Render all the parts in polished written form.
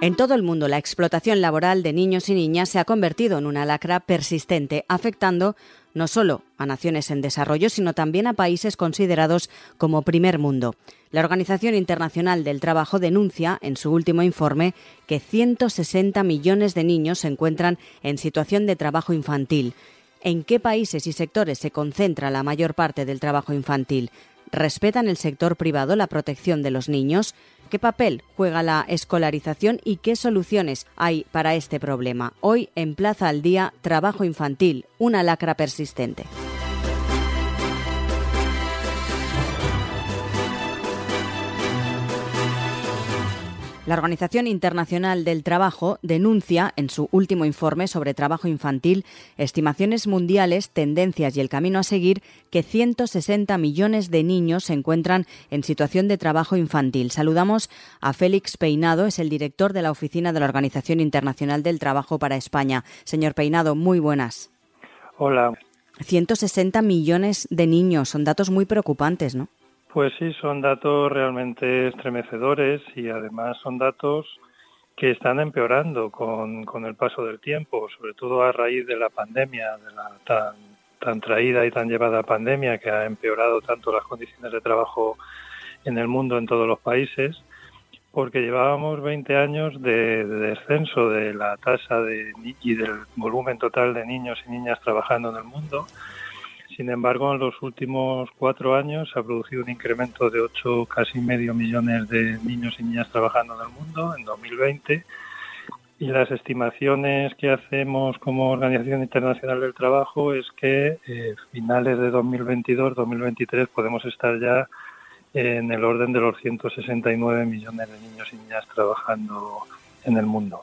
En todo el mundo, la explotación laboral de niños y niñas se ha convertido en una lacra persistente, afectando no solo a naciones en desarrollo, sino también a países considerados como primer mundo. La Organización Internacional del Trabajo denuncia en su último informe que 160 millones de niños se encuentran en situación de trabajo infantil. ¿En qué países y sectores se concentra la mayor parte del trabajo infantil? ¿Respetan el sector privado la protección de los niños? ¿Qué papel juega la escolarización y qué soluciones hay para este problema? Hoy en Plaza al Día, trabajo infantil, una lacra persistente. La Organización Internacional del Trabajo denuncia en su último informe sobre trabajo infantil, estimaciones mundiales, tendencias y el camino a seguir, que 160 millones de niños se encuentran en situación de trabajo infantil. Saludamos a Félix Peinado, es el director de la Oficina de la Organización Internacional del Trabajo para España. Señor Peinado, muy buenas. Hola. 160 millones de niños, son datos muy preocupantes, ¿no? Pues sí, son datos realmente estremecedores y además son datos que están empeorando con el paso del tiempo, sobre todo a raíz de la pandemia, de la tan traída y tan llevada pandemia que ha empeorado tanto las condiciones de trabajo en el mundo, en todos los países, porque llevábamos 20 años de descenso de la tasa y del volumen total de niños y niñas trabajando en el mundo. Sin embargo, en los últimos 4 años se ha producido un incremento de 8, casi medio millones de niños y niñas trabajando en el mundo en 2020. Y las estimaciones que hacemos como Organización Internacional del Trabajo es que finales de 2022-2023 podemos estar ya en el orden de los 169 millones de niños y niñas trabajando en el mundo.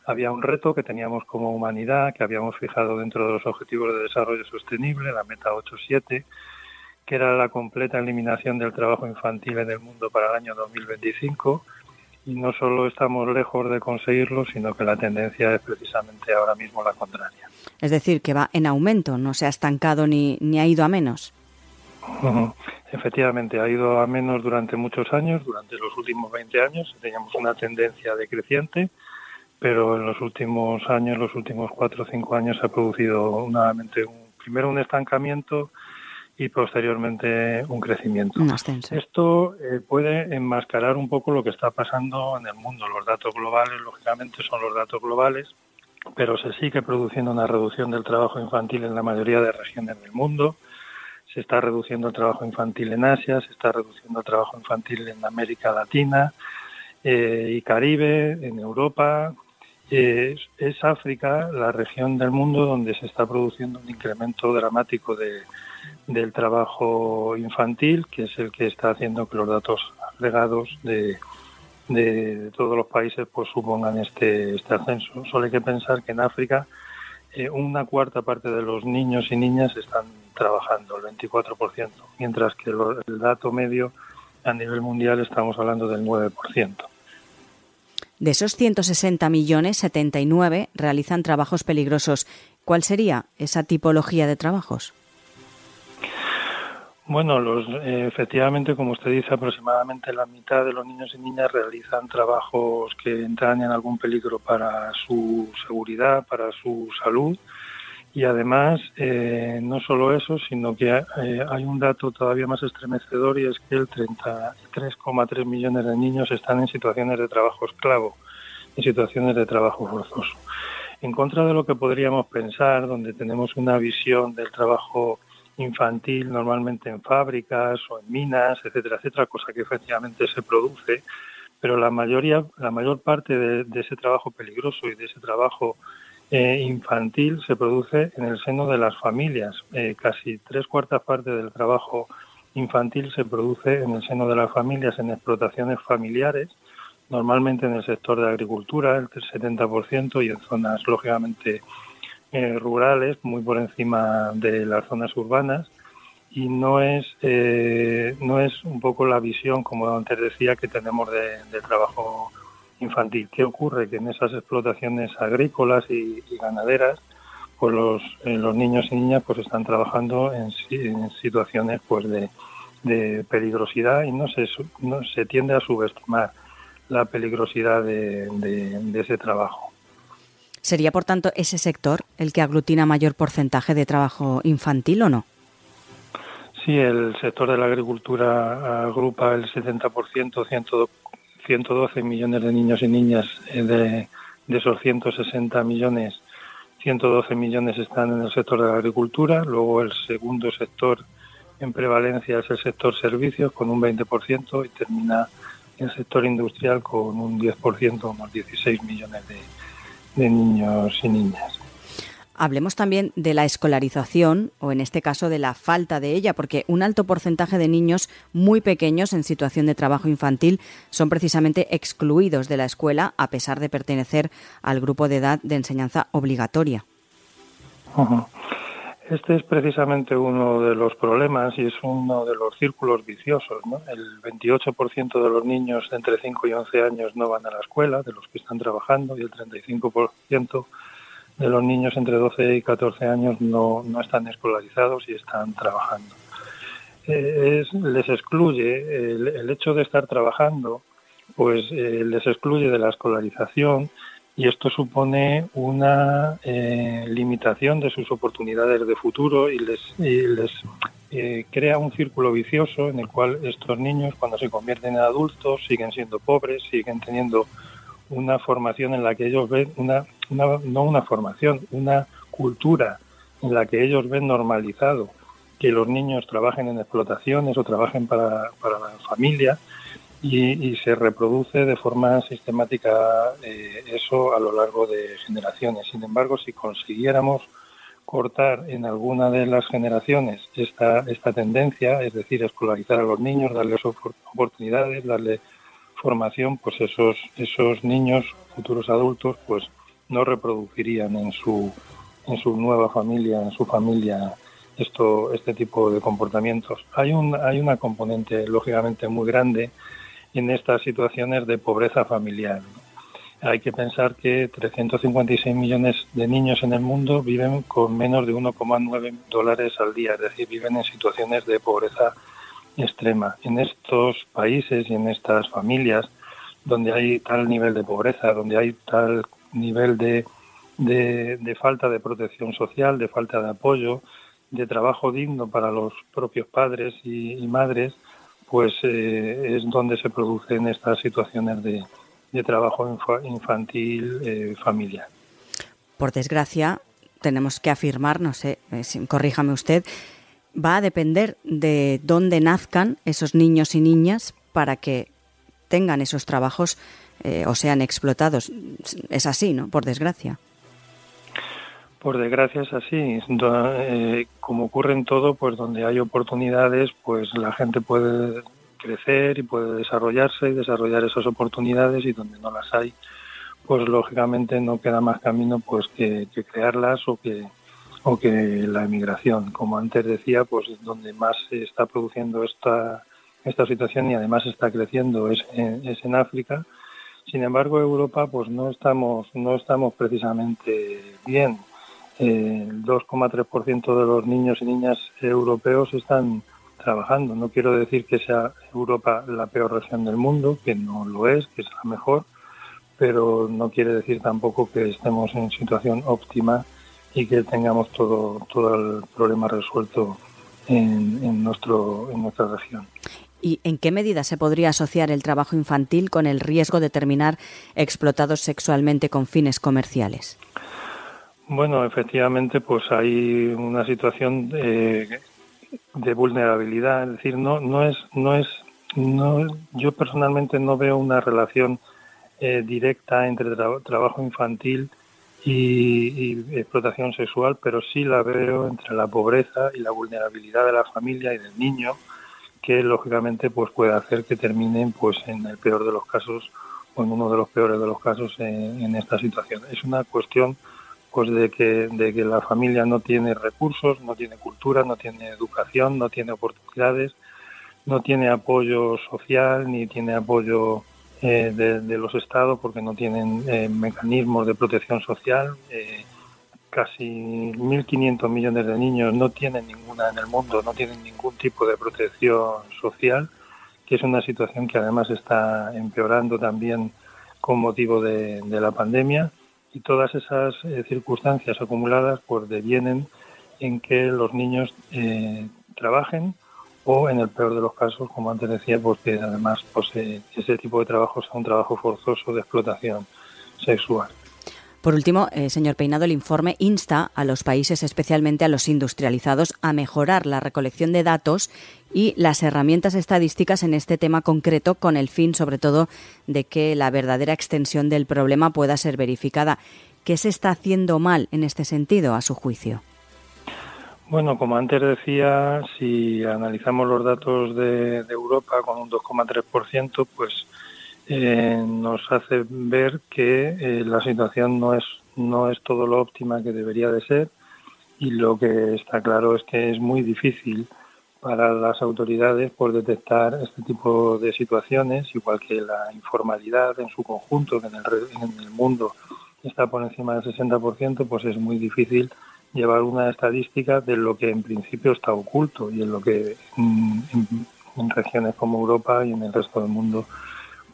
Había un reto que teníamos como humanidad, que habíamos fijado dentro de los Objetivos de Desarrollo Sostenible, la Meta 8.7, que era la completa eliminación del trabajo infantil en el mundo para el año 2025. Y no solo estamos lejos de conseguirlo, sino que la tendencia es precisamente ahora mismo la contraria. Es decir, que va en aumento, no se ha estancado ni ha ido a menos. Efectivamente, ha ido a menos durante muchos años, durante los últimos 20 años. Teníamos una tendencia decreciente, pero en los últimos años, los últimos 4 o 5 años, se ha producido nuevamente primero un estancamiento y posteriormente un crecimiento. Un ascenso. Esto puede enmascarar un poco lo que está pasando en el mundo. Los datos globales, lógicamente, son los datos globales, pero se sigue produciendo una reducción del trabajo infantil en la mayoría de regiones del mundo. Se está reduciendo el trabajo infantil en Asia, se está reduciendo el trabajo infantil en América Latina y Caribe, en Europa. Es África la región del mundo donde se está produciendo un incremento dramático del trabajo infantil, que es el que está haciendo que los datos agregados de todos los países pues supongan este ascenso. Solo hay que pensar que en África una cuarta parte de los niños y niñas están trabajando, el 24%, mientras que el dato medio a nivel mundial estamos hablando del 9%. De esos 160 millones, 79 realizan trabajos peligrosos. ¿Cuál sería esa tipología de trabajos? Bueno, efectivamente, como usted dice, aproximadamente la mitad de los niños y niñas realizan trabajos que entrañan algún peligro para su seguridad, para su salud. Y además, no solo eso, sino que hay un dato todavía más estremecedor, y es que el 33,3 millones de niños están en situaciones de trabajo esclavo, en situaciones de trabajo forzoso. En contra de lo que podríamos pensar, donde tenemos una visión del trabajo infantil normalmente en fábricas o en minas, etcétera, etcétera, cosa que efectivamente se produce, pero la mayor parte de ese trabajo peligroso y de ese trabajo infantil se produce en el seno de las familias. Casi 3/4 partes del trabajo infantil se produce en el seno de las familias, en explotaciones familiares, normalmente en el sector de agricultura, el 70%, y en zonas lógicamente rurales, muy por encima de las zonas urbanas. Y no es un poco la visión, como antes decía, que tenemos del trabajo infantil. ¿Qué ocurre? Que en esas explotaciones agrícolas y ganaderas, pues los niños y niñas pues están trabajando en situaciones pues de peligrosidad, y no se tiende a subestimar la peligrosidad de ese trabajo. ¿Sería, por tanto, ese sector el que aglutina mayor porcentaje de trabajo infantil o no? Sí, el sector de la agricultura agrupa el 70%, 112 millones de niños y niñas. De esos 160 millones, 112 millones están en el sector de la agricultura. Luego el segundo sector en prevalencia es el sector servicios con un 20% y termina el sector industrial con un 10%, unos 16 millones de niños y niñas. Hablemos también de la escolarización, o en este caso de la falta de ella, porque un alto porcentaje de niños muy pequeños en situación de trabajo infantil son precisamente excluidos de la escuela a pesar de pertenecer al grupo de edad de enseñanza obligatoria. Uh-huh. Este es precisamente uno de los problemas y es uno de los círculos viciosos, ¿no? El 28% de los niños de entre 5 y 11 años no van a la escuela, de los que están trabajando, y el 35% de los niños entre 12 y 14 años no están escolarizados y están trabajando. Les excluye el hecho de estar trabajando, pues les excluye de la escolarización y esto supone una limitación de sus oportunidades de futuro y les crea un círculo vicioso en el cual estos niños, cuando se convierten en adultos, siguen siendo pobres, siguen teniendo una formación en la que ellos ven una cultura en la que ellos ven normalizado que los niños trabajen en explotaciones o trabajen para la familia y se reproduce de forma sistemática eso a lo largo de generaciones. Sin embargo, si consiguiéramos cortar en alguna de las generaciones esta tendencia, es decir, escolarizar a los niños, darles oportunidades, darles formación, pues esos niños, futuros adultos, pues no reproducirían en su nueva familia, en su familia, este tipo de comportamientos. Hay una componente, lógicamente, muy grande en estas situaciones de pobreza familiar, ¿no? Hay que pensar que 356 millones de niños en el mundo viven con menos de $1,9 al día, es decir, viven en situaciones de pobreza extrema. En estos países y en estas familias donde hay tal nivel de pobreza, donde hay tal nivel de falta de protección social, de falta de apoyo, de trabajo digno para los propios padres y madres, pues es donde se producen estas situaciones de trabajo infantil familiar. Por desgracia, tenemos que afirmar, no sé, corríjame usted, va a depender de dónde nazcan esos niños y niñas para que tengan esos trabajos o sean explotados. Es así, ¿no? Por desgracia. Por desgracia es así. Como ocurre en todo, pues donde hay oportunidades, pues la gente puede crecer y puede desarrollarse y desarrollar esas oportunidades, y donde no las hay, pues lógicamente no queda más camino pues que crearlas o que la emigración. Como antes decía, pues donde más se está produciendo esta situación y además está creciendo es en África. Sin embargo, Europa pues no estamos precisamente bien. El 2,3% de los niños y niñas europeos están trabajando. No quiero decir que sea Europa la peor región del mundo, que no lo es, que es la mejor, pero no quiere decir tampoco que estemos en situación óptima y que tengamos todo el problema resuelto en nuestra región. ¿Y en qué medida se podría asociar el trabajo infantil con el riesgo de terminar explotados sexualmente con fines comerciales? Bueno, efectivamente, pues hay una situación de vulnerabilidad. Es decir, yo personalmente no veo una relación directa entre trabajo infantil y explotación sexual, pero sí la veo entre la pobreza y la vulnerabilidad de la familia y del niño, que lógicamente pues puede hacer que terminen pues en el peor de los casos o en uno de los peores de los casos en esta situación. Es una cuestión pues de que la familia no tiene recursos, no tiene cultura, no tiene educación, no tiene oportunidades, no tiene apoyo social ni tiene apoyo de los estados, porque no tienen mecanismos de protección social. Casi 1.500 millones de niños no tienen ninguna en el mundo, no tienen ningún tipo de protección social, que es una situación que además está empeorando también con motivo de la pandemia, y todas esas circunstancias acumuladas pues devienen en que los niños trabajen, o en el peor de los casos, como antes decía, pues que además pues ese tipo de trabajo sea un trabajo forzoso de explotación sexual. Por último, señor Peinado, el informe insta a los países, especialmente a los industrializados, a mejorar la recolección de datos y las herramientas estadísticas en este tema concreto, con el fin, sobre todo, de que la verdadera extensión del problema pueda ser verificada. ¿Qué se está haciendo mal en este sentido, a su juicio? Bueno, como antes decía, si analizamos los datos de Europa con un 2,3%, pues nos hace ver que la situación no es todo lo óptima que debería de ser, y lo que está claro es que es muy difícil para las autoridades por detectar este tipo de situaciones, igual que la informalidad en su conjunto, que en el mundo está por encima del 60%, pues es muy difícil llevar una estadística de lo que en principio está oculto, y en lo que en regiones como Europa y en el resto del mundo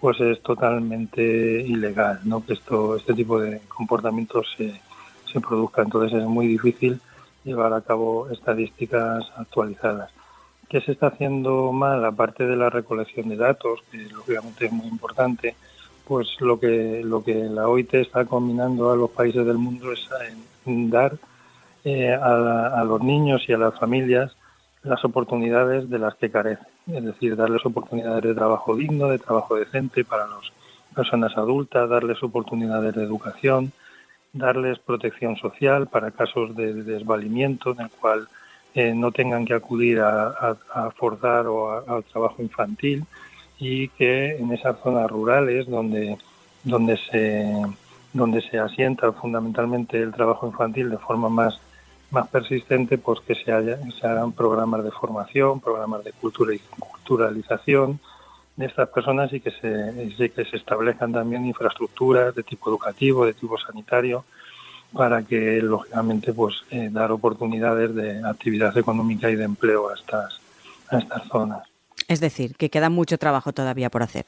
pues es totalmente ilegal, ¿no? Que este tipo de comportamientos se produzca. Entonces es muy difícil llevar a cabo estadísticas actualizadas. ¿Qué se está haciendo mal? Aparte de la recolección de datos, que lógicamente es muy importante, pues lo que la OIT está combinando a los países del mundo es en dar a los niños y a las familias las oportunidades de las que carecen, es decir, darles oportunidades de trabajo digno, de trabajo decente para las personas adultas, darles oportunidades de educación, darles protección social para casos de desvalimiento en el cual no tengan que acudir a forzar o al trabajo infantil, y que en esas zonas rurales donde se asienta fundamentalmente el trabajo infantil de forma más persistente, pues que se hagan programas de formación, programas de culturalización de estas personas, y que se establezcan también infraestructuras de tipo educativo, de tipo sanitario, para que lógicamente pues dar oportunidades de actividad económica y de empleo a estas zonas. Es decir, que queda mucho trabajo todavía por hacer.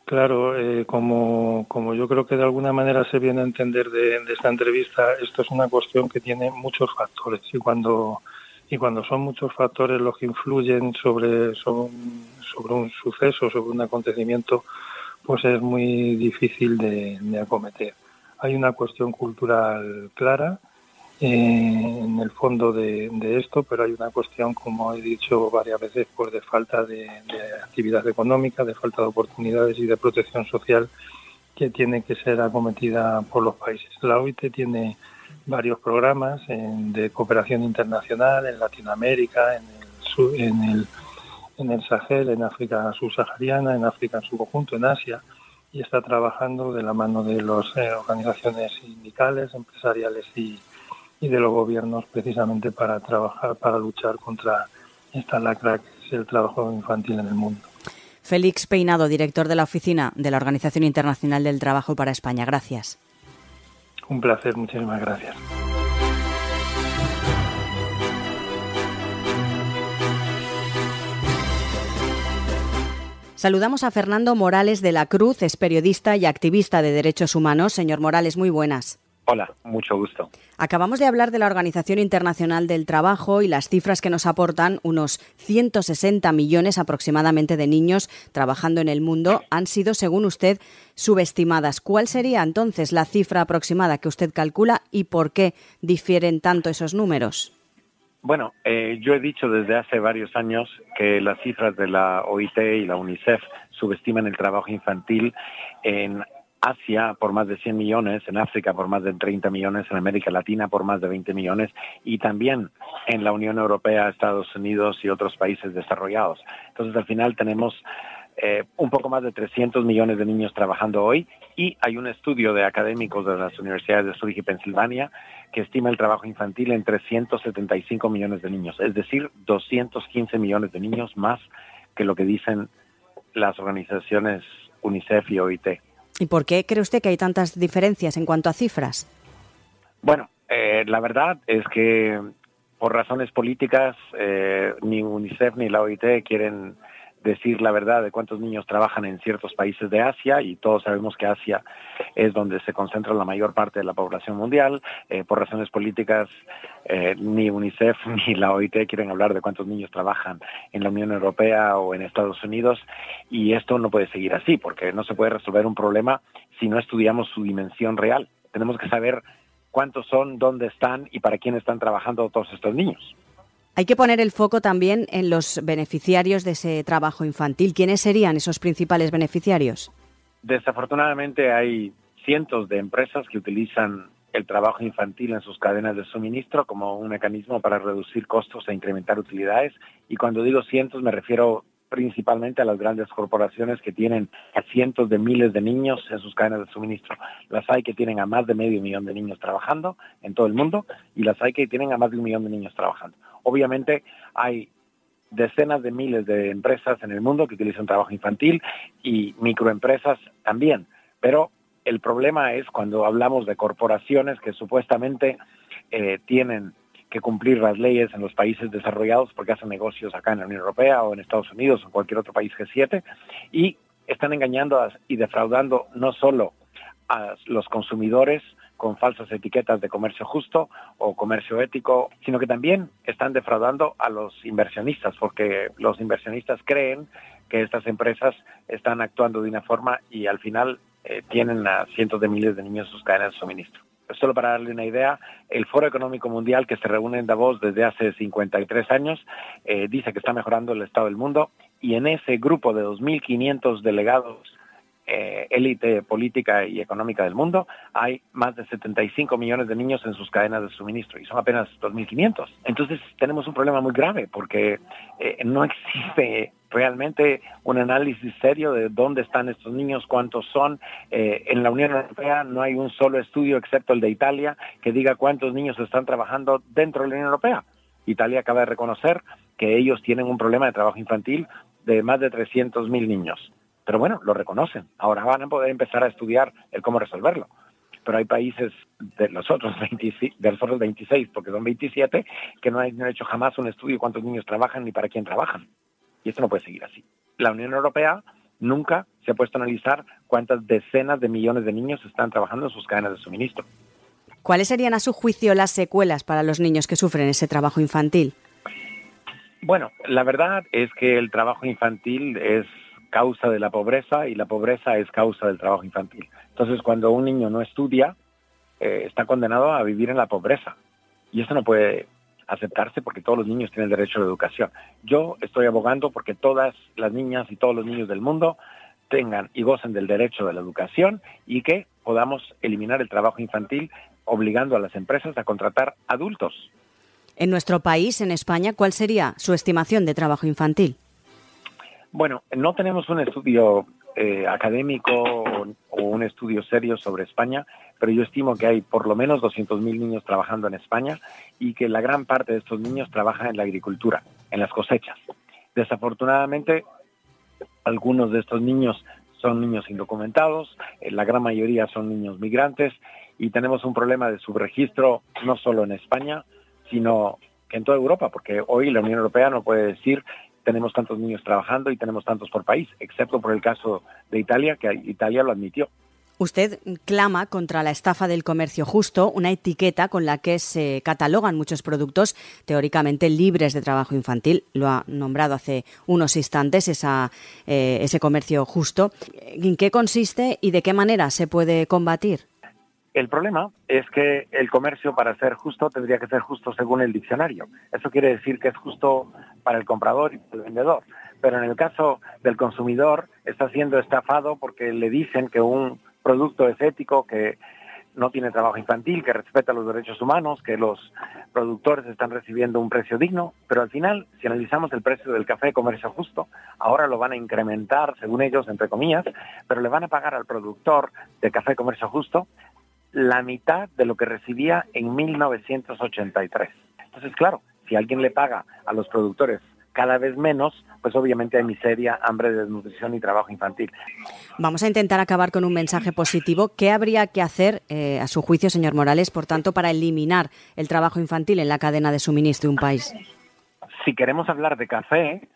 Claro, como yo creo que de alguna manera se viene a entender de esta entrevista, esto es una cuestión que tiene muchos factores, y cuando son muchos factores los que influyen sobre un suceso, sobre un acontecimiento, pues es muy difícil de acometer. Hay una cuestión cultural clara en el fondo de esto, pero hay una cuestión, como he dicho varias veces, pues de falta de actividad económica, de falta de oportunidades y de protección social, que tiene que ser acometida por los países. La OIT tiene varios programas de cooperación internacional en Latinoamérica, en el Sahel, en África subsahariana, en África en su conjunto, en Asia, y está trabajando de la mano de las organizaciones sindicales, empresariales y de los gobiernos, precisamente para luchar contra esta lacra que es el trabajo infantil en el mundo. Félix Peinado, director de la Oficina de la Organización Internacional del Trabajo para España. Gracias. Un placer, muchísimas gracias. Saludamos a Fernando Morales de la Cruz, es periodista y activista de derechos humanos. Señor Morales, muy buenas. Hola, mucho gusto. Acabamos de hablar de la Organización Internacional del Trabajo y las cifras que nos aportan: unos 160 millones aproximadamente de niños trabajando en el mundo han sido, según usted, subestimadas. ¿Cuál sería entonces la cifra aproximada que usted calcula y por qué difieren tanto esos números? Bueno, yo he dicho desde hace varios años que las cifras de la OIT y la UNICEF subestiman el trabajo infantil en Asia por más de 100 millones, en África por más de 30 millones, en América Latina por más de 20 millones y también en la Unión Europea, Estados Unidos y otros países desarrollados. Entonces, al final tenemos un poco más de 300 millones de niños trabajando hoy, y hay un estudio de académicos de las universidades de Zúrich y Pensilvania que estima el trabajo infantil en 375 millones de niños, es decir, 215 millones de niños más que lo que dicen las organizaciones UNICEF y OIT. ¿Y por qué cree usted que hay tantas diferencias en cuanto a cifras? Bueno, la verdad es que por razones políticas ni UNICEF ni la OIT quieren decir la verdad de cuántos niños trabajan en ciertos países de Asia, y todos sabemos que Asia es donde se concentra la mayor parte de la población mundial. Por razones políticas, ni UNICEF ni la OIT quieren hablar de cuántos niños trabajan en la Unión Europea o en Estados Unidos, y esto no puede seguir así, porque no se puede resolver un problema si no estudiamos su dimensión real. Tenemos que saber cuántos son, dónde están y para quién están trabajando todos estos niños. Hay que poner el foco también en los beneficiarios de ese trabajo infantil. ¿Quiénes serían esos principales beneficiarios? Desafortunadamente hay cientos de empresas que utilizan el trabajo infantil en sus cadenas de suministro como un mecanismo para reducir costos e incrementar utilidades. Y cuando digo cientos me refiero principalmente a las grandes corporaciones que tienen a cientos de miles de niños en sus cadenas de suministro. Las hay que tienen a más de 500,000 de niños trabajando en todo el mundo, y las hay que tienen a más de 1,000,000 de niños trabajando. Obviamente hay decenas de miles de empresas en el mundo que utilizan trabajo infantil, y microempresas también, pero el problema es cuando hablamos de corporaciones que supuestamente tienen que cumplir las leyes en los países desarrollados porque hacen negocios acá en la Unión Europea o en Estados Unidos o en cualquier otro país G7, y están engañando y defraudando no solo a los consumidores con falsas etiquetas de comercio justo o comercio ético, sino que también están defraudando a los inversionistas, porque los inversionistas creen que estas empresas están actuando de una forma y al final tienen a cientos de miles de niños en sus cadenas de suministro. Solo para darle una idea, el Foro Económico Mundial, que se reúne en Davos desde hace 53 años, dice que está mejorando el estado del mundo, y en ese grupo de 2.500 delegados, élite política y económica del mundo, hay más de 75 millones de niños en sus cadenas de suministro, y son apenas 2.500. Entonces tenemos un problema muy grave, porque no existe realmente un análisis serio de dónde están estos niños, cuántos son. En la Unión Europea no hay un solo estudio, excepto el de Italia, que diga cuántos niños están trabajando dentro de la Unión Europea. Italia acaba de reconocer que ellos tienen un problema de trabajo infantil de más de 300,000 niños. Pero bueno, lo reconocen. Ahora van a poder empezar a estudiar el cómo resolverlo. Pero hay países de los otros 26, porque son 27, que no han hecho jamás un estudio de cuántos niños trabajan ni para quién trabajan. Y esto no puede seguir así. La Unión Europea nunca se ha puesto a analizar cuántas decenas de millones de niños están trabajando en sus cadenas de suministro. ¿Cuáles serían, a su juicio, las secuelas para los niños que sufren ese trabajo infantil? Bueno, la verdad es que el trabajo infantil es causa de la pobreza, y la pobreza es causa del trabajo infantil. Entonces, cuando un niño no estudia, está condenado a vivir en la pobreza. Y eso no puede aceptarse, porque todos los niños tienen derecho a la educación. Yo estoy abogando porque todas las niñas y todos los niños del mundo tengan y gocen del derecho de la educación, y que podamos eliminar el trabajo infantil obligando a las empresas a contratar adultos. En nuestro país, en España, ¿cuál sería su estimación de trabajo infantil? Bueno, no tenemos un estudio académico o un estudio serio sobre España, pero yo estimo que hay por lo menos 200,000 niños trabajando en España, y que la gran parte de estos niños trabajan en la agricultura, en las cosechas. Desafortunadamente, algunos de estos niños son niños indocumentados, la gran mayoría son niños migrantes, y tenemos un problema de subregistro no solo en España, sino en toda Europa, porque hoy la Unión Europea no puede decir tenemos tantos niños trabajando y tenemos tantos por país, excepto por el caso de Italia, que Italia lo admitió. Usted clama contra la estafa del comercio justo, una etiqueta con la que se catalogan muchos productos teóricamente libres de trabajo infantil. Lo ha nombrado hace unos instantes ese comercio justo. ¿En qué consiste y de qué manera se puede combatir? El problema es que el comercio, para ser justo, tendría que ser justo según el diccionario. Eso quiere decir que es justo para el comprador y para el vendedor. Pero en el caso del consumidor, está siendo estafado porque le dicen que un producto es ético, que no tiene trabajo infantil, que respeta los derechos humanos, que los productores están recibiendo un precio digno. Pero al final, si analizamos el precio del café de comercio justo, ahora lo van a incrementar, según ellos, entre comillas, pero le van a pagar al productor de café de comercio justo la mitad de lo que recibía en 1983. Entonces, claro, si alguien le paga a los productores cada vez menos, pues obviamente hay miseria, hambre, desnutrición y trabajo infantil. Vamos a intentar acabar con un mensaje positivo. ¿Qué habría que hacer, a su juicio, señor Morales, por tanto, para eliminar el trabajo infantil en la cadena de suministro de un país? Si queremos hablar de café,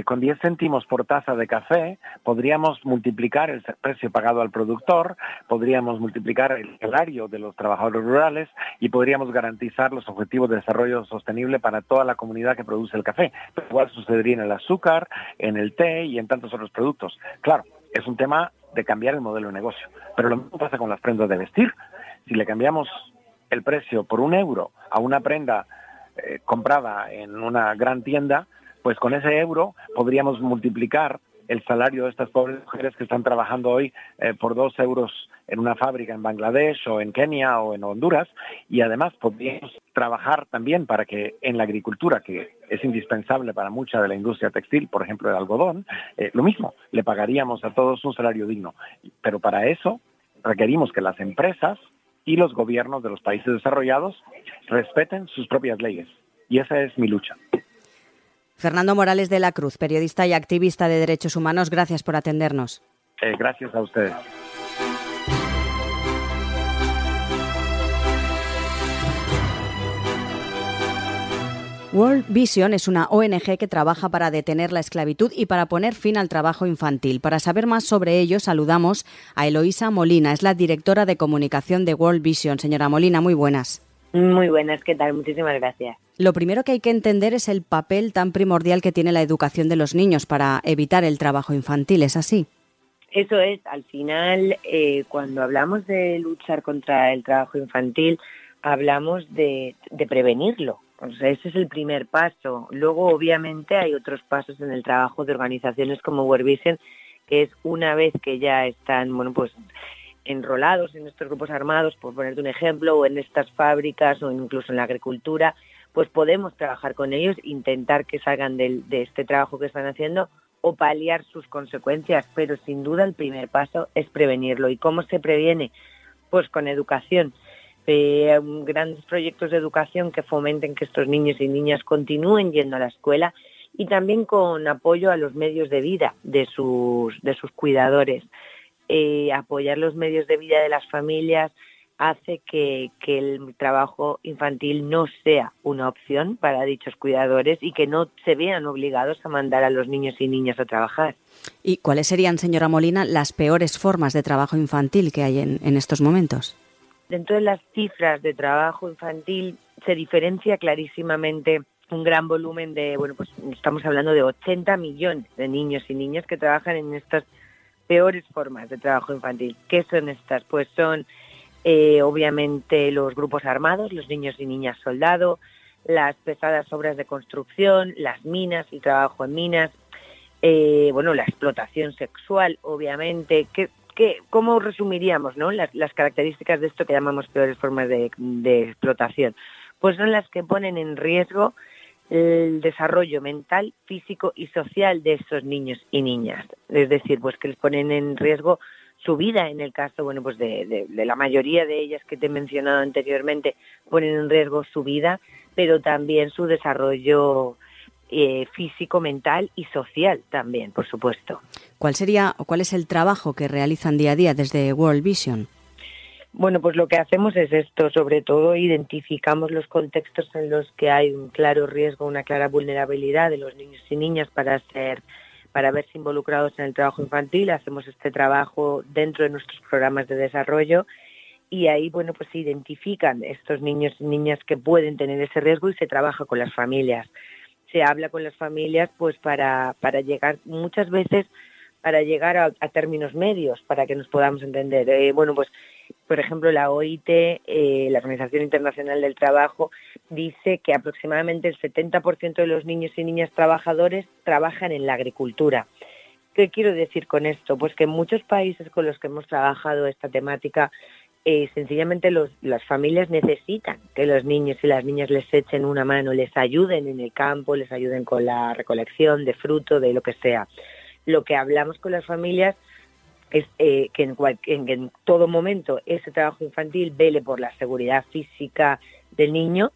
con 10 céntimos por taza de café podríamos multiplicar el precio pagado al productor, podríamos multiplicar el salario de los trabajadores rurales y podríamos garantizar los objetivos de desarrollo sostenible para toda la comunidad que produce el café. Pero igual sucedería en el azúcar, en el té y en tantos otros productos. Claro, es un tema de cambiar el modelo de negocio, pero lo mismo pasa con las prendas de vestir. Si le cambiamos el precio por €1 a una prenda comprada en una gran tienda, pues con ese euro podríamos multiplicar el salario de estas pobres mujeres que están trabajando hoy por €2 en una fábrica en Bangladesh o en Kenia o en Honduras, y además podríamos trabajar también para que en la agricultura, que es indispensable para mucha de la industria textil, por ejemplo el algodón, lo mismo, le pagaríamos a todos un salario digno. Pero para eso requerimos que las empresas y los gobiernos de los países desarrollados respeten sus propias leyes. Y esa es mi lucha. Fernando Morales de la Cruz, periodista y activista de derechos humanos, gracias por atendernos. Gracias a ustedes. World Vision es una ONG que trabaja para detener la esclavitud y para poner fin al trabajo infantil. Para saber más sobre ello, saludamos a Eloísa Molina, es la directora de comunicación de World Vision. Señora Molina, muy buenas. Muy buenas, ¿qué tal? Muchísimas gracias. Lo primero que hay que entender es el papel tan primordial que tiene la educación de los niños para evitar el trabajo infantil, ¿es así? Eso es, al final, cuando hablamos de luchar contra el trabajo infantil, hablamos de prevenirlo. O sea, ese es el primer paso. Luego, obviamente, hay otros pasos en el trabajo de organizaciones como World Vision, que es una vez que ya están, enrolados en estos grupos armados, por ponerte un ejemplo, o en estas fábricas o incluso en la agricultura, pues podemos trabajar con ellos, intentar que salgan de este trabajo que están haciendo o paliar sus consecuencias, pero sin duda el primer paso es prevenirlo. ¿Y cómo se previene? Pues con educación. Grandes proyectos de educación que fomenten que estos niños y niñas continúen yendo a la escuela y también con apoyo a los medios de vida de sus cuidadores. Apoyar los medios de vida de las familias hace que el trabajo infantil no sea una opción para dichos cuidadores y que no se vean obligados a mandar a los niños y niñas a trabajar. ¿Y cuáles serían, señora Molina, las peores formas de trabajo infantil que hay en estos momentos? Dentro de las cifras de trabajo infantil se diferencia clarísimamente un gran volumen de, estamos hablando de 80 millones de niños y niñas que trabajan en estas peores formas de trabajo infantil. ¿Qué son estas? Pues son obviamente los grupos armados, los niños y niñas soldado, las pesadas obras de construcción, las minas, el trabajo en minas, la explotación sexual, obviamente. ¿Cómo resumiríamos, ¿no? las características de esto que llamamos peores formas de explotación? Pues son las que ponen en riesgo el desarrollo mental, físico y social de esos niños y niñas. Es decir, pues que les ponen en riesgo su vida, en el caso, de la mayoría de ellas que te he mencionado anteriormente, ponen en riesgo su vida, pero también su desarrollo físico, mental y social también, por supuesto. ¿Cuál es el trabajo que realizan día a día desde World Vision? Bueno, pues lo que hacemos es esto, sobre todo identificamos los contextos en los que hay un claro riesgo, una clara vulnerabilidad de los niños y niñas para verse involucrados en el trabajo infantil. Hacemos este trabajo dentro de nuestros programas de desarrollo y ahí, se identifican estos niños y niñas que pueden tener ese riesgo y se trabaja con las familias. Se habla con las familias para llegar muchas veces a términos medios para que nos podamos entender. Por ejemplo, la OIT, la Organización Internacional del Trabajo, dice que aproximadamente el 70% de los niños y niñas trabajadores trabajan en la agricultura. ¿Qué quiero decir con esto? Pues que en muchos países con los que hemos trabajado esta temática, sencillamente las familias necesitan que los niños y las niñas les echen una mano, les ayuden en el campo, les ayuden con la recolección de fruto, de lo que sea. Lo que hablamos con las familias es que en todo momento ese trabajo infantil vele por la seguridad física del niño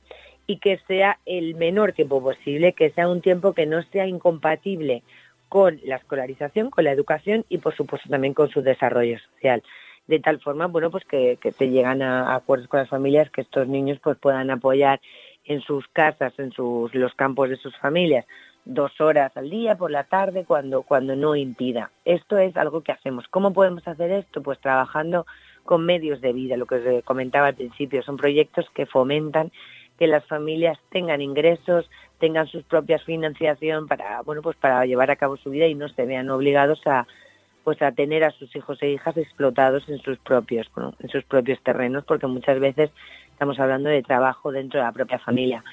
y que sea el menor tiempo posible, que sea un tiempo que no sea incompatible con la escolarización, con la educación y por supuesto también con su desarrollo social. De tal forma, que se llegan a acuerdos con las familias que estos niños puedan apoyar en sus casas, los campos de sus familias, 2 horas al día, por la tarde, cuando no impida. Esto es algo que hacemos. ¿Cómo podemos hacer esto? Pues trabajando con medios de vida, lo que os comentaba al principio. Son proyectos que fomentan que las familias tengan ingresos, tengan sus propias financiación para llevar a cabo su vida y no se vean obligados a tener a sus hijos e hijas explotados en sus propios terrenos, porque muchas veces estamos hablando de trabajo dentro de la propia familia.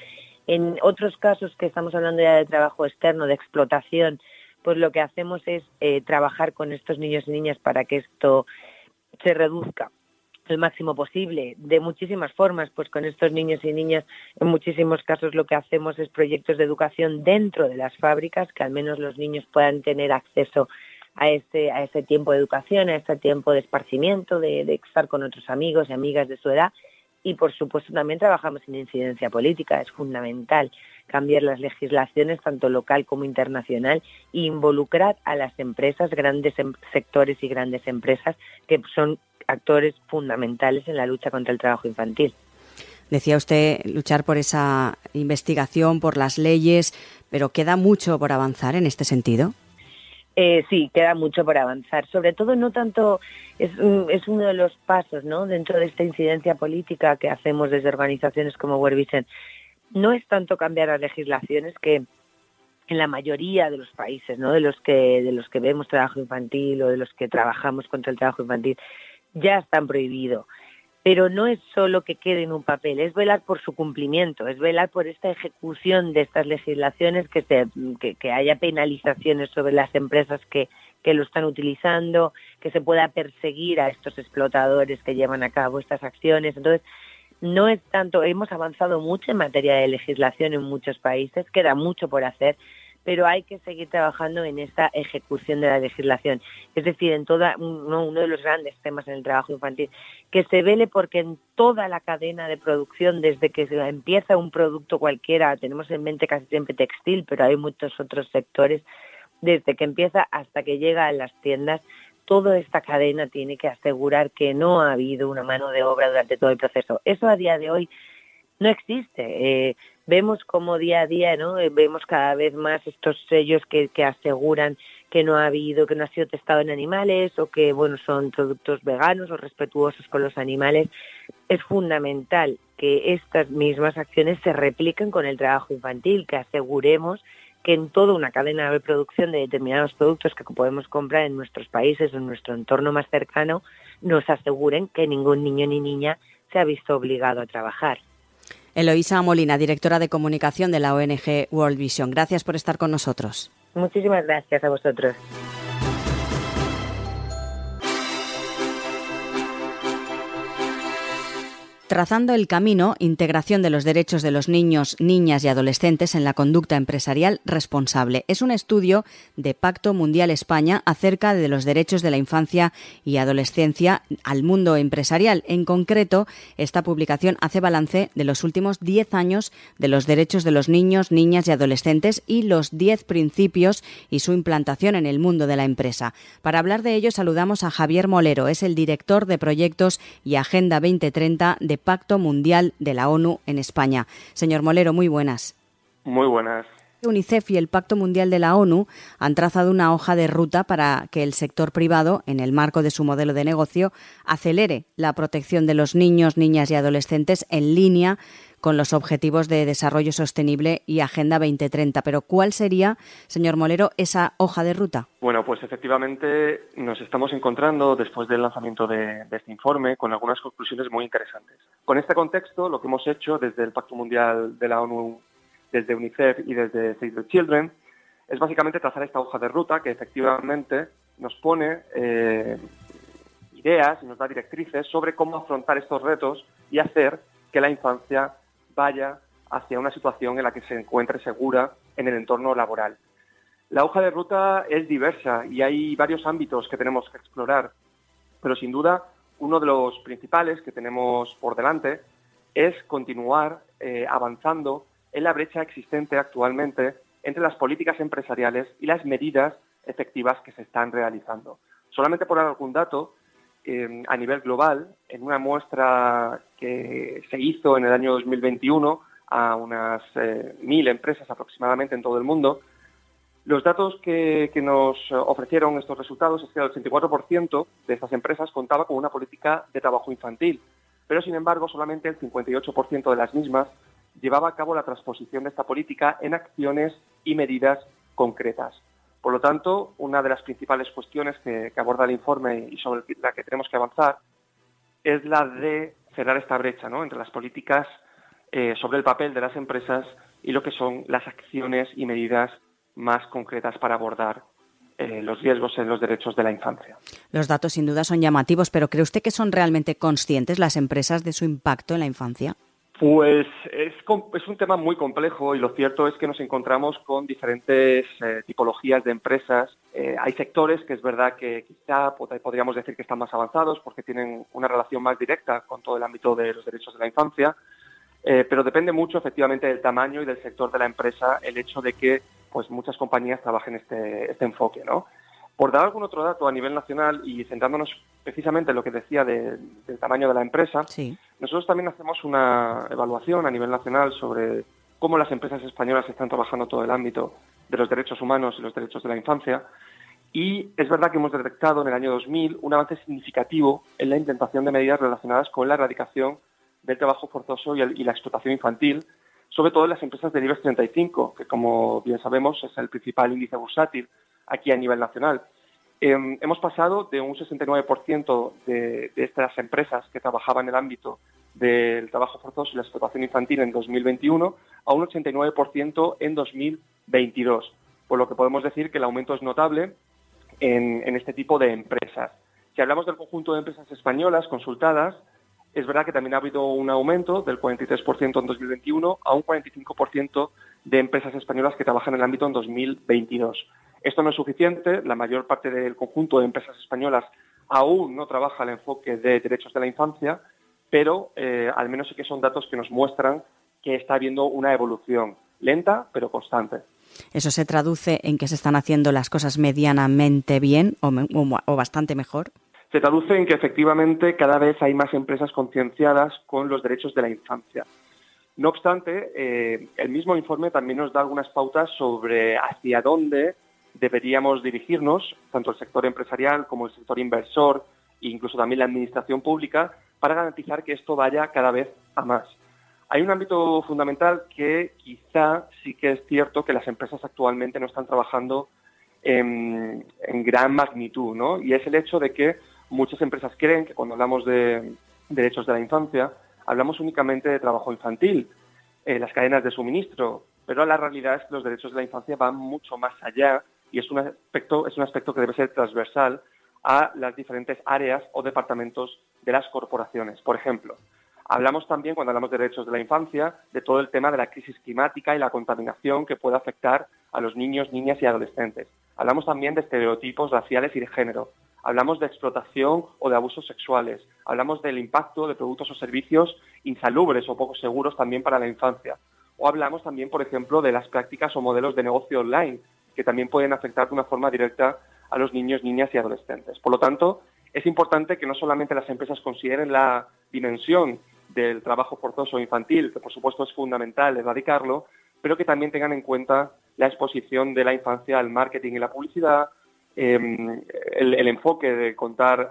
En otros casos que estamos hablando ya de trabajo externo, de explotación, pues lo que hacemos es trabajar con estos niños y niñas para que esto se reduzca el máximo posible, de muchísimas formas. Pues con estos niños y niñas, en muchísimos casos lo que hacemos es proyectos de educación dentro de las fábricas, que al menos los niños puedan tener acceso a ese tiempo de educación, a ese tiempo de esparcimiento, de estar con otros amigos y amigas de su edad. Y, por supuesto, también trabajamos en incidencia política. Es fundamental cambiar las legislaciones, tanto local como internacional, e involucrar a las empresas, grandes sectores y grandes empresas, que son actores fundamentales en la lucha contra el trabajo infantil. Decía usted luchar por esa investigación, por las leyes, pero ¿queda mucho por avanzar en este sentido? Sí, queda mucho por avanzar. Sobre todo, no tanto, es uno de los pasos, ¿no?, dentro de esta incidencia política que hacemos desde organizaciones como World Vision. No es tanto cambiar las legislaciones, que en la mayoría de los países, ¿no?, de los que vemos trabajo infantil o de los que trabajamos contra el trabajo infantil, ya están prohibidos. Pero no es solo que quede en un papel, es velar por su cumplimiento, es velar por esta ejecución de estas legislaciones, que haya penalizaciones sobre las empresas que lo están utilizando, que se pueda perseguir a estos explotadores que llevan a cabo estas acciones. Entonces, no es tanto, hemos avanzado mucho en materia de legislación en muchos países, queda mucho por hacer, pero hay que seguir trabajando en esta ejecución de la legislación. Es decir, en uno de los grandes temas en el trabajo infantil, que se vele porque en toda la cadena de producción, desde que se empieza un producto cualquiera, tenemos en mente casi siempre textil, pero hay muchos otros sectores, desde que empieza hasta que llega a las tiendas, toda esta cadena tiene que asegurar que no ha habido una mano de obra durante todo el proceso. Eso a día de hoy no existe. Vemos como día a día, ¿no?, vemos cada vez más estos sellos que aseguran que no ha sido testado en animales, o que, son productos veganos o respetuosos con los animales. Es fundamental que estas mismas acciones se repliquen con el trabajo infantil, que aseguremos que en toda una cadena de producción de determinados productos que podemos comprar en nuestros países o en nuestro entorno más cercano, nos aseguren que ningún niño ni niña se ha visto obligado a trabajar. Eloísa Molina, directora de comunicación de la ONG World Vision. Gracias por estar con nosotros. Muchísimas gracias a vosotros. Trazando el camino, integración de los derechos de los niños, niñas y adolescentes en la conducta empresarial responsable. Es un estudio de Pacto Mundial España acerca de los derechos de la infancia y adolescencia al mundo empresarial. En concreto, esta publicación hace balance de los últimos 10 años de los derechos de los niños, niñas y adolescentes y los 10 principios y su implantación en el mundo de la empresa. Para hablar de ello, saludamos a Javier Molero, es el director de proyectos y Agenda 2030 de Pacto Mundial de la ONU en España. Señor Molero, muy buenas. Muy buenas. UNICEF y el Pacto Mundial de la ONU han trazado una hoja de ruta para que el sector privado, en el marco de su modelo de negocio, acelere la protección de los niños, niñas y adolescentes en línea con los Objetivos de Desarrollo Sostenible y Agenda 2030. Pero ¿cuál sería, señor Molero, esa hoja de ruta? Bueno, pues efectivamente nos estamos encontrando, después del lanzamiento de este informe, con algunas conclusiones muy interesantes. Con este contexto, lo que hemos hecho desde el Pacto Mundial de la ONU, desde UNICEF y desde Save the Children, es básicamente trazar esta hoja de ruta que efectivamente nos pone ideas y nos da directrices sobre cómo afrontar estos retos y hacer que la infancia vaya hacia una situación en la que se encuentre segura en el entorno laboral. La hoja de ruta es diversa y hay varios ámbitos que tenemos que explorar, pero sin duda uno de los principales que tenemos por delante es continuar avanzando en la brecha existente actualmente entre las políticas empresariales y las medidas efectivas que se están realizando. Solamente por dar algún dato, a nivel global, en una muestra que se hizo en el año 2021 a unas 1.000 empresas aproximadamente en todo el mundo, Los datos que nos ofrecieron estos resultados es que el 84% de estas empresas contaba con una política de trabajo infantil, pero sin embargo solamente el 58% de las mismas llevaba a cabo la transposición de esta política en acciones y medidas concretas. Por lo tanto, una de las principales cuestiones que aborda el informe y sobre la que tenemos que avanzar es la de cerrar esta brecha, ¿no?, entre las políticas sobre el papel de las empresas y lo que son las acciones y medidas más concretas para abordar los riesgos en los derechos de la infancia. Los datos sin duda son llamativos, pero ¿cree usted que son realmente conscientes las empresas de su impacto en la infancia? Pues es un tema muy complejo y lo cierto es que nos encontramos con diferentes tipologías de empresas. Hay sectores que es verdad que quizá podríamos decir que están más avanzados porque tienen una relación más directa con todo el ámbito de los derechos de la infancia, pero depende mucho efectivamente del tamaño y del sector de la empresa el hecho de que pues muchas compañías trabajen este enfoque, ¿no? Por dar algún otro dato a nivel nacional y centrándonos precisamente en lo que decía del tamaño de la empresa, sí. Nosotros también hacemos una evaluación a nivel nacional sobre cómo las empresas españolas están trabajando todo el ámbito de los derechos humanos y los derechos de la infancia. Y es verdad que hemos detectado en el año 2000 un avance significativo en la implementación de medidas relacionadas con la erradicación del trabajo forzoso y la explotación infantil, sobre todo en las empresas del IBEX 35, que como bien sabemos es el principal índice bursátil aquí a nivel nacional. Hemos pasado de un 69% de estas empresas que trabajaban en el ámbito del trabajo forzoso y la explotación infantil en 2021 a un 89% en 2022, por lo que podemos decir que el aumento es notable en este tipo de empresas. Si hablamos del conjunto de empresas españolas consultadas, es verdad que también ha habido un aumento del 43% en 2021 a un 45% de empresas españolas que trabajan en el ámbito en 2022. Esto no es suficiente, la mayor parte del conjunto de empresas españolas aún no trabaja el enfoque de derechos de la infancia, pero al menos sí que son datos que nos muestran que está habiendo una evolución lenta pero constante. ¿Eso se traduce en que se están haciendo las cosas medianamente bien o bastante mejor? Se traduce en que efectivamente cada vez hay más empresas concienciadas con los derechos de la infancia. No obstante, el mismo informe también nos da algunas pautas sobre hacia dónde deberíamos dirigirnos, tanto el sector empresarial como el sector inversor e incluso también la administración pública, para garantizar que esto vaya cada vez a más. Hay un ámbito fundamental que quizá sí que es cierto que las empresas actualmente no están trabajando en gran magnitud, ¿no? Y es el hecho de que muchas empresas creen que cuando hablamos de derechos de la infancia hablamos únicamente de trabajo infantil, las cadenas de suministro, pero la realidad es que los derechos de la infancia van mucho más allá y es un aspecto que debe ser transversal a las diferentes áreas o departamentos de las corporaciones. Por ejemplo, hablamos también, cuando hablamos de derechos de la infancia, de todo el tema de la crisis climática y la contaminación que puede afectar a los niños, niñas y adolescentes. Hablamos también de estereotipos raciales y de género. Hablamos de explotación o de abusos sexuales. Hablamos del impacto de productos o servicios insalubres o poco seguros también para la infancia. O hablamos también, por ejemplo, de las prácticas o modelos de negocio online, que también pueden afectar de una forma directa a los niños, niñas y adolescentes. Por lo tanto, es importante que no solamente las empresas consideren la dimensión del trabajo forzoso infantil, que por supuesto es fundamental erradicarlo, pero que también tengan en cuenta la exposición de la infancia al marketing y la publicidad, el enfoque de contar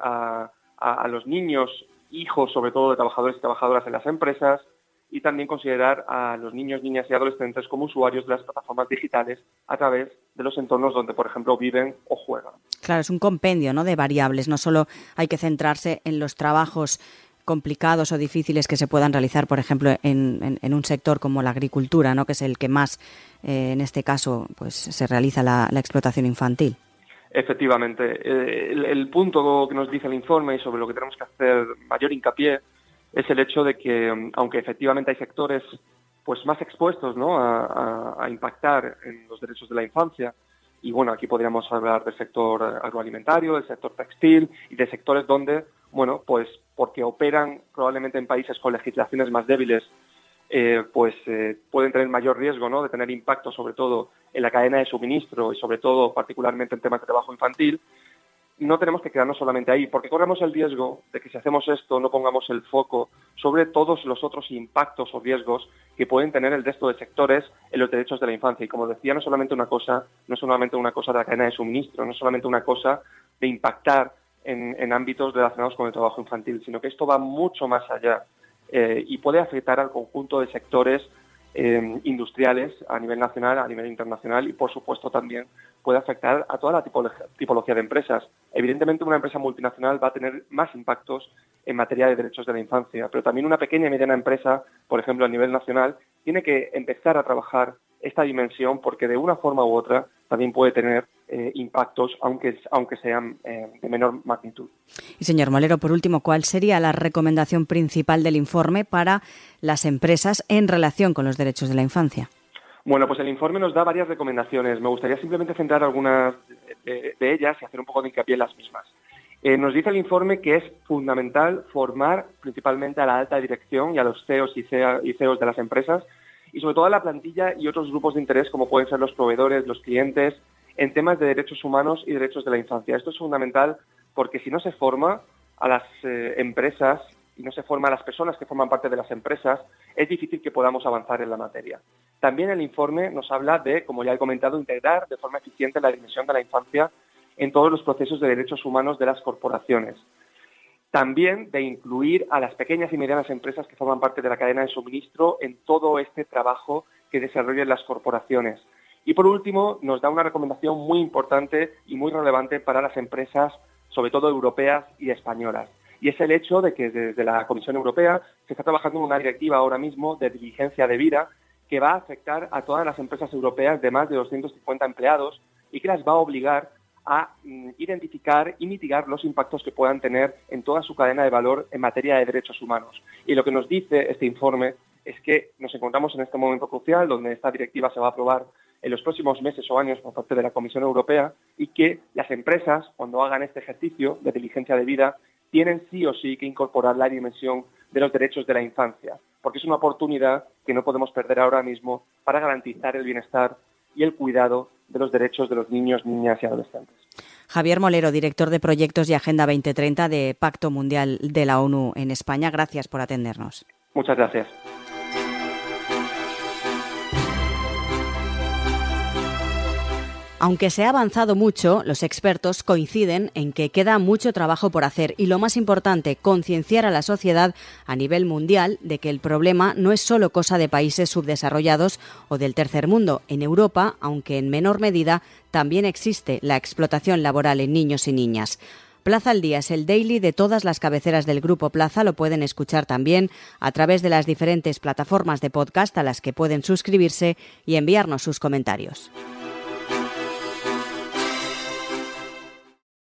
a los niños, hijos sobre todo de trabajadores y trabajadoras en las empresas, y también considerar a los niños, niñas y adolescentes como usuarios de las plataformas digitales a través de los entornos donde, por ejemplo, viven o juegan. Claro, es un compendio, ¿no?, de variables. No solo hay que centrarse en los trabajos complicados o difíciles que se puedan realizar, por ejemplo, en un sector como la agricultura, ¿no?, que es el que más, en este caso, pues se realiza la explotación infantil. Efectivamente. El punto que nos dice el informe y sobre lo que tenemos que hacer mayor hincapié es el hecho de que, aunque efectivamente hay sectores pues más expuestos, ¿no?, a impactar en los derechos de la infancia, y bueno, aquí podríamos hablar del sector agroalimentario, del sector textil y de sectores donde, bueno, pues porque operan probablemente en países con legislaciones más débiles, pueden tener mayor riesgo, ¿no?, de tener impacto sobre todo en la cadena de suministro y sobre todo particularmente en temas de trabajo infantil. no tenemos que quedarnos solamente ahí, porque corremos el riesgo de que si hacemos esto no pongamos el foco sobre todos los otros impactos o riesgos que pueden tener el resto de sectores en los derechos de la infancia. Y como decía, no es solamente una cosa de la cadena de suministro, no es solamente una cosa de impactar en ámbitos relacionados con el trabajo infantil, sino que esto va mucho más allá y puede afectar al conjunto de sectores industriales a nivel nacional, a nivel internacional, y por supuesto también puede afectar a toda la tipología de empresas. Evidentemente una empresa multinacional va a tener más impactos en materia de derechos de la infancia, pero también una pequeña y mediana empresa, por ejemplo a nivel nacional, tiene que empezar a trabajar esta dimensión porque de una forma u otra también puede tener impactos, aunque sean de menor magnitud. Y señor Molero, por último, ¿cuál sería la recomendación principal del informe para las empresas en relación con los derechos de la infancia? Bueno, pues el informe nos da varias recomendaciones. Me gustaría simplemente centrar algunas de ellas y hacer un poco de hincapié en las mismas. Nos dice el informe que es fundamental formar principalmente a la alta dirección y a los CEOs y CEOs de las empresas, y sobre todo a la plantilla y otros grupos de interés como pueden ser los proveedores, los clientes, en temas de derechos humanos y derechos de la infancia. Esto es fundamental porque si no se forma a las empresas y no se forma a las personas que forman parte de las empresas, es difícil que podamos avanzar en la materia. También el informe nos habla de, como ya he comentado, integrar de forma eficiente la dimensión de la infancia en todos los procesos de derechos humanos de las corporaciones. También de incluir a las pequeñas y medianas empresas que forman parte de la cadena de suministro en todo este trabajo que desarrollan las corporaciones. Y por último, nos da una recomendación muy importante y muy relevante para las empresas, sobre todo europeas y españolas. Y es el hecho de que desde la Comisión Europea se está trabajando en una directiva ahora mismo de diligencia debida que va a afectar a todas las empresas europeas de más de 250 empleados y que las va a obligar a identificar y mitigar los impactos que puedan tener en toda su cadena de valor en materia de derechos humanos. Y lo que nos dice este informe es que nos encontramos en este momento crucial donde esta directiva se va a aprobar en los próximos meses o años por parte de la Comisión Europea y que las empresas, cuando hagan este ejercicio de diligencia debida, tienen sí o sí que incorporar la dimensión de los derechos de la infancia, porque es una oportunidad que no podemos perder ahora mismo para garantizar el bienestar y el cuidado de los derechos de los niños, niñas y adolescentes. Javier Molero, director de Proyectos y Agenda 2030 de Pacto Mundial de la ONU en España. Gracias por atendernos. Muchas gracias. Aunque se ha avanzado mucho, los expertos coinciden en que queda mucho trabajo por hacer y lo más importante, concienciar a la sociedad a nivel mundial de que el problema no es solo cosa de países subdesarrollados o del tercer mundo. En Europa, aunque en menor medida, también existe la explotación laboral en niños y niñas. Plaza al Día es el daily de todas las cabeceras del Grupo Plaza. Lo pueden escuchar también a través de las diferentes plataformas de podcast a las que pueden suscribirse y enviarnos sus comentarios.